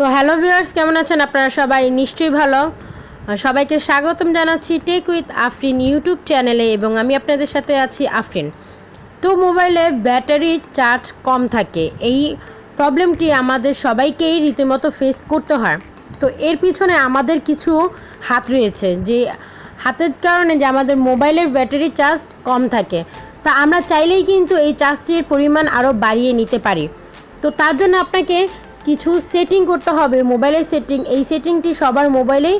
তো hello viewers, কেমন আছেন আপনারা? সবাই নিশ্চয়ই ভালো। সবাইকে স্বাগতম জানাচ্ছি টেক উইথ আফরিন ইউটিউব চ্যানেলে এবং আমি আপনাদের সাথে আছি আফরিন। তো মোবাইলে ব্যাটারি চার্জ কম থাকে, এই প্রবলেমটি আমাদের সবাইকেই রীতিমতো ফেস করতে হয়। তো এর পিছনে আমাদের কিছু হাত রয়েছে, যে হাতের কারণে যে আমাদের মোবাইলের ব্যাটারি চার্জ কম থাকে, তা আমরা চাইলেই কিন্তু এই চার্জটির পরিমাণ আরও বাড়িয়ে নিতে পারি। তো তার জন্য আপনাকে কিছু সেটিং করতে হবে, মোবাইলের সেটিং। এই সেটিংটি সবার মোবাইলেই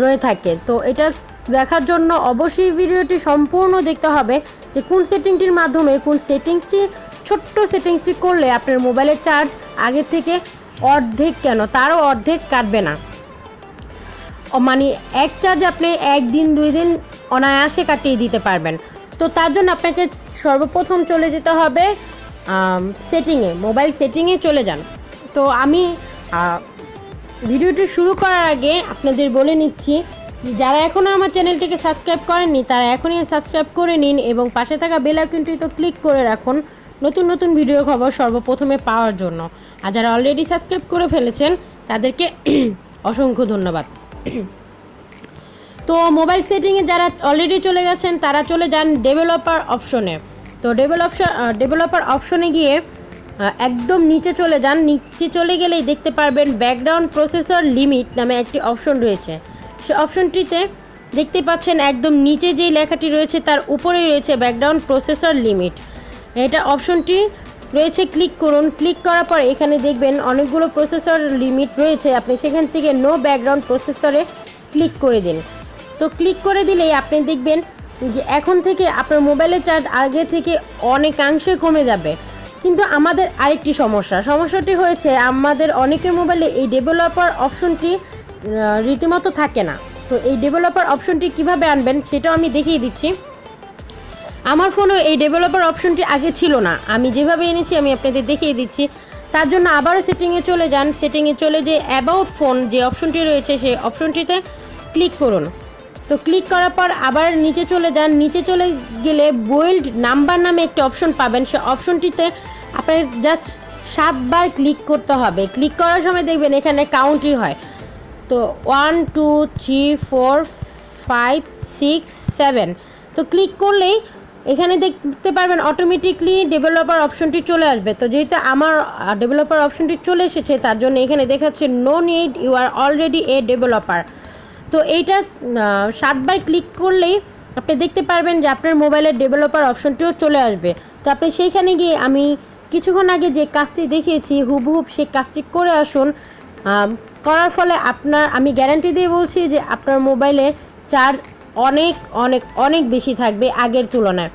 রয়ে থাকে। তো এটা দেখার জন্য অবশ্যই ভিডিওটি সম্পূর্ণ দেখতে হবে, যে কোন সেটিংটির মাধ্যমে কোন সেটিংসটি, ছোট্ট সেটিংসটি করলে আপনার মোবাইলের চার্জ আগে থেকে অর্ধেক কেন তারও অর্ধেক কাটবে না। মানে এক চার্জ আপনি একদিন 2 দিন অনায়াসে কাটিয়ে দিতে পারবেন। তো তার জন্য আপনাকে সর্বপ্রথম চলে যেতে হবে সেটিংয়ে, মোবাইল সেটিংয়ে চলে যান। তো আমি ভিডিওটি শুরু করার আগে আপনাদের বলে নিচ্ছি, যারা এখনও আমার চ্যানেলটিকে সাবস্ক্রাইব করেননি তারা এখনই সাবস্ক্রাইব করে নিন এবং পাশে থাকা বেল আইকনটি তো ক্লিক করে রাখুন নতুন নতুন ভিডিও খবর সর্বপ্রথমে পাওয়ার জন্য। আর যারা অলরেডি সাবস্ক্রাইব করে ফেলেছেন তাদেরকে অসংখ্য ধন্যবাদ। তো মোবাইল সেটিংয়ে যারা অলরেডি চলে গেছেন তারা চলে যান ডেভেলপার অপশনে। তো ডেভেলপার অপশনে গিয়ে একদম নিচে চলে যান। নিচে চলে গেলেই দেখতে পারবেন ব্যাকগ্রাউন্ড প্রসেসর লিমিট নামে একটি অপশন রয়েছে। সে অপশনটিতে দেখতে পাচ্ছেন একদম নিচে যেই লেখাটি রয়েছে তার উপরেই রয়েছে ব্যাকগ্রাউন্ড প্রসেসর লিমিট। এটা অপশনটি রয়েছে, ক্লিক করুন। ক্লিক করার পর এখানে দেখবেন অনেকগুলো প্রসেসর লিমিট রয়েছে, আপনি সেখান থেকে নো ব্যাকগ্রাউন্ড প্রসেসরে ক্লিক করে দিন। তো ক্লিক করে দিলেই আপনি দেখবেন যে এখন থেকে আপনার মোবাইলের চার্জ আগে থেকে অনেকাংশে কমে যাবে। কিন্তু আমাদের আরেকটি সমস্যাটি হয়েছে, আমাদের অনেকের মোবাইলে এই ডেভেলপার অপশনটি রীতিমতো থাকে না। তো এই ডেভেলপার অপশনটি কিভাবে আনবেন সেটাও আমি দেখিয়ে দিচ্ছি। আমার ফোনেও এই ডেভেলপার অপশনটি আগে ছিল না, আমি যেভাবে এনেছি আমি আপনাদের দেখিয়ে দিচ্ছি। তার জন্য আবারও সেটিংয়ে চলে যান। সেটিংয়ে চলে যে অ্যাবাউট ফোন যে অপশনটি রয়েছে সেই অপশনটিতে ক্লিক করুন। তো ক্লিক করার পর আবার নিচে চলে যান। নিচে চলে গেলে বুইল্ড নাম্বার নামে একটি অপশন পাবেন, সে অপশনটিতে আপনার জাস্ট 7 বার ক্লিক করতে হবে। ক্লিক করার সময় দেখবেন এখানে কাউন্টই হয়। তো 1 2 3 4 5 6 7। তো ক্লিক করলেই এখানে দেখতে পারবেন অটোমেটিকলি ডেভেলপার অপশনটি চলে আসবে। তো যেহেতু আমার ডেভেলপার অপশনটি চলে এসেছে তার জন্য এখানে দেখাচ্ছে no need, you are already a developer. তো এইটা 7 বার ক্লিক করলেই আপনি দেখতে পারবেন যে আপনার মোবাইলের ডেভেলপার অপশনটিও চলে আসবে। তো আপনি সেইখানে গিয়ে আমি কিছুক্ষণ আগে যে কাজটি দেখিয়েছি হুবহুব সেই কাজটি করে আসুন। করার ফলে আমি গ্যারান্টি দিয়ে বলছি যে আপনার মোবাইলে চার্জ অনেক অনেক অনেক বেশি থাকবে আগের তুলনায়।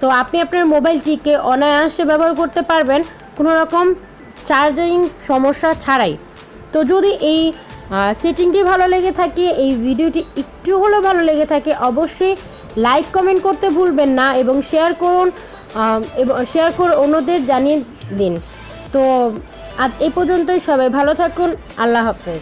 তো আপনি আপনার মোবাইলটিকে অনায়াসে ব্যবহার করতে পারবেন কোনো রকম চার্জিং সমস্যা ছাড়াই। তো যদি এই সেটিংটি ভালো লেগে থাকে, এই ভিডিওটি একটু হলেও ভালো লেগে থাকে, অবশ্যই লাইক কমেন্ট করতে ভুলবেন না এবং শেয়ার করুন এবং শেয়ার করে অন্যদের জানিয়ে দিন। তো আজ এই পর্যন্তই, সবাই ভালো থাকুন, আল্লাহ হাফেজ।